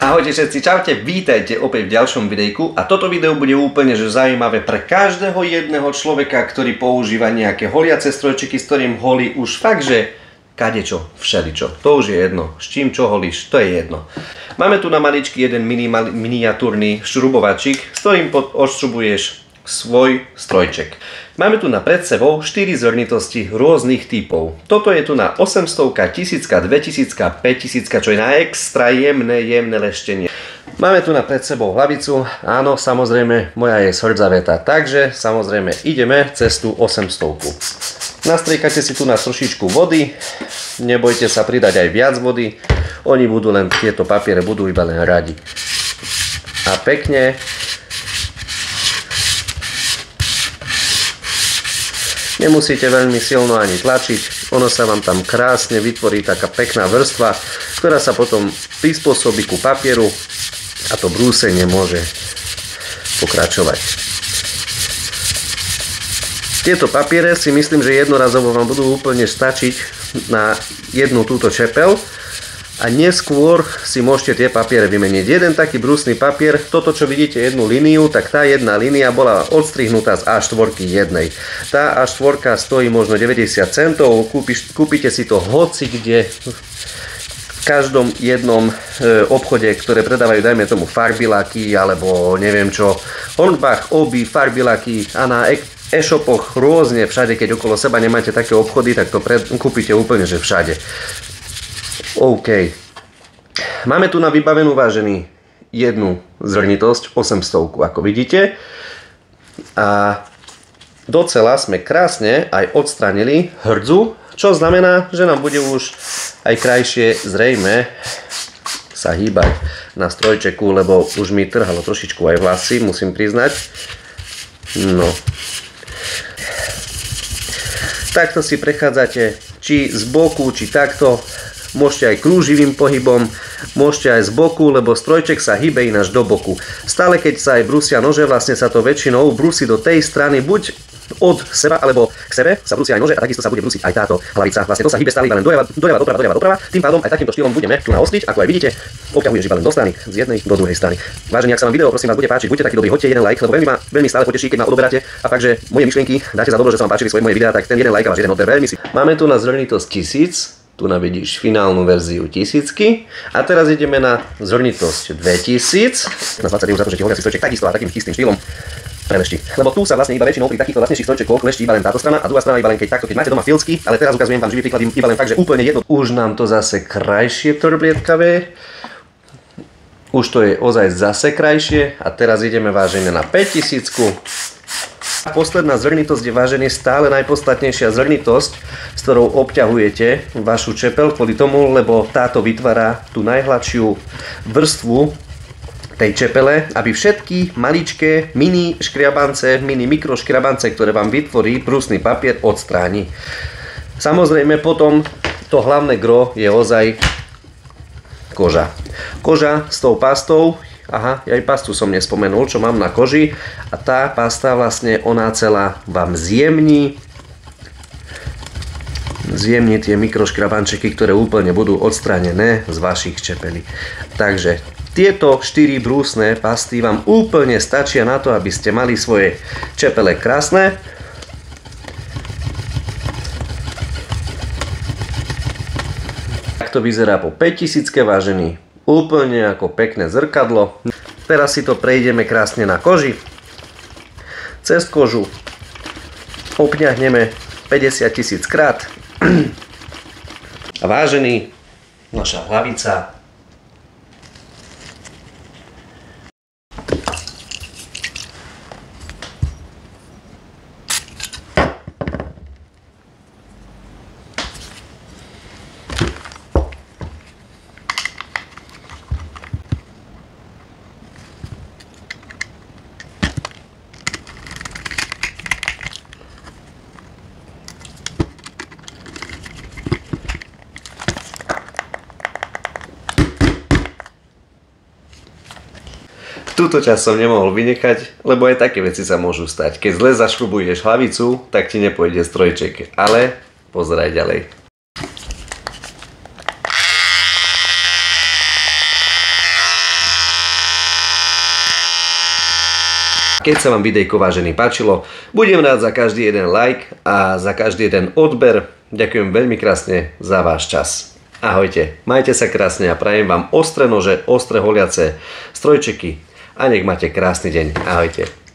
Ahojte všetci, čaute, vítajte opäť v ďalšom videjku a toto video bude úplne že zaujímavé pre každého jedného človeka, ktorý používa nejaké holiace strojčeky, s ktorým holí už fakt, že kadečo, všeličo. To už je jedno, s čím čo holíš, to je jedno. Máme tu na maličky jeden miniatúrny šrubovačík, s ktorým odšrubuješ svoj strojček. Máme tu pred sebou 4 zrnitosti rôznych typov. Toto je tu na 800, 1000, 2000, 5000, čo je na extra jemné leštenie. Máme tu pred sebou hlavicu, áno, samozrejme, moja je srdzavetá, takže samozrejme ideme cez tú 800. Nastriekate si tu na trošičku vody, nebojte sa pridať aj viac vody, oni budú len, tieto papiere budú iba len radi. A pekne nemusíte veľmi silno ani tlačiť, ono sa vám tam krásne vytvorí taká pekná vrstva, ktorá sa potom prispôsobí ku papieru a to brúsenie môže pokračovať. Tieto papiere si myslím, že jednorazovo vám budú úplne stačiť na jednu túto čepel a neskôr si môžete tie papiere vymeniť. Jeden taký brúsny papier, toto čo vidíte jednu líniu, tak tá jedna línia bola odstrihnutá z A4 jednej. Tá A4 stojí možno 90 centov, kúpite si to hoci kde, v každom jednom obchode, ktoré predávajú, dajme tomu farbilaky alebo neviem čo, Hornbach, Obi, farbilaky a na e-shopoch rôzne všade, keď okolo seba nemáte také obchody, tak to kúpite úplne že všade. OK. Máme tu na vybavenú, vážený, jednu zrnitosť, 800, ako vidíte. A docela sme krásne aj odstranili hrdzu, čo znamená, že nám bude už aj krajšie zrejme sa hýbať na strojčeku, lebo už mi trhalo trošičku aj vlasy, musím priznať. No. Takto si prechádzate, či z boku, či takto. Môžete aj krúživým pohybom, môžete aj z boku, lebo strojček sa hýbe ináč do boku. Stále keď sa aj brúsia nože, vlastne sa to väčšinou brúsi do tej strany, buď od seba, alebo k sebe sa brúsia aj nože a takisto sa bude brúsiť aj táto hlavica. Vlastne to sa hýbe stále iba len doľava, doprava. Tým pádom aj takýmto štýlom budeme tu naostriť, ako aj vidíte, obťahuješ iba len do strany, z jednej do druhej strany. Vážení, ak sa vám video prosím vás bude páčiť, buďte takí dobrí, hoďte jeden like, lebo veľmi stále poteší, keď ma odoberáte a fakt, že moje myšlienky dáte za dobro, že sa vám páčili svoje moje videá, tak ten jeden like a váš jeden odber veľmi si. Máme tu na zrnitosť 1000. Tu vidíš finálnu verziu 1000 a teraz ideme na zrnitosť 2000. Na 20 eur za to, že ti holiaci strojček takisto a takým istým štýlom prelešti. Lebo tu sa vlastne iba väčšinou pri takýchto lacnejších strojčekoch leští iba len táto strana a druhá strana iba len keď máte doma filcky, ale teraz ukazujem vám živý príklad iba len fakt, že úplne jedno. Už nám to zase krajšie trblietkavé. Už to je ozaj zase krajšie a teraz ideme, vážené, na 5000. Posledná zrnitosť je, vážený, stále najpodstatnejšia zrnitosť, s ktorou obťahujete vašu čepel kvôli tomu, lebo táto vytvára tú najhladšiu vrstvu tej čepele, aby všetky maličké mini škriabance, mini mikroškriabance, ktoré vám vytvorí brúsny papier, odstráni. Samozrejme potom to hlavné gro je ozaj koža. Koža s tou pastou. Aha, aj pastu som nespomenul, čo mám na koži a tá pasta vlastne ona celá vám zjemní tie mikroškrabančeky, ktoré úplne budú odstranené z vašich čepelí. Takže tieto 4 brúsne pasty vám úplne stačia na to, aby ste mali svoje čepele krásne. Tak to vyzerá po 5000, vážený. Úplne ako pekné zrkadlo. Teraz si to prejdeme krásne na koži. Cez kožu obňahneme 50 000 krát. A vážený, naša hlavica túto časť som nemohol vynechať, lebo aj také veci sa môžu stať. Keď zle zašrubuješ hlavicu, tak ti nepôjde strojček. Ale pozeraj ďalej. keď sa vám videjko vážený páčilo. Budem rád za každý jeden like a za každý jeden odber. Ďakujem veľmi krásne za váš čas. Ahojte, majte sa krásne a prajem vám ostré nože, ostré holiace strojčeky a nech máte krásny deň. Ahojte.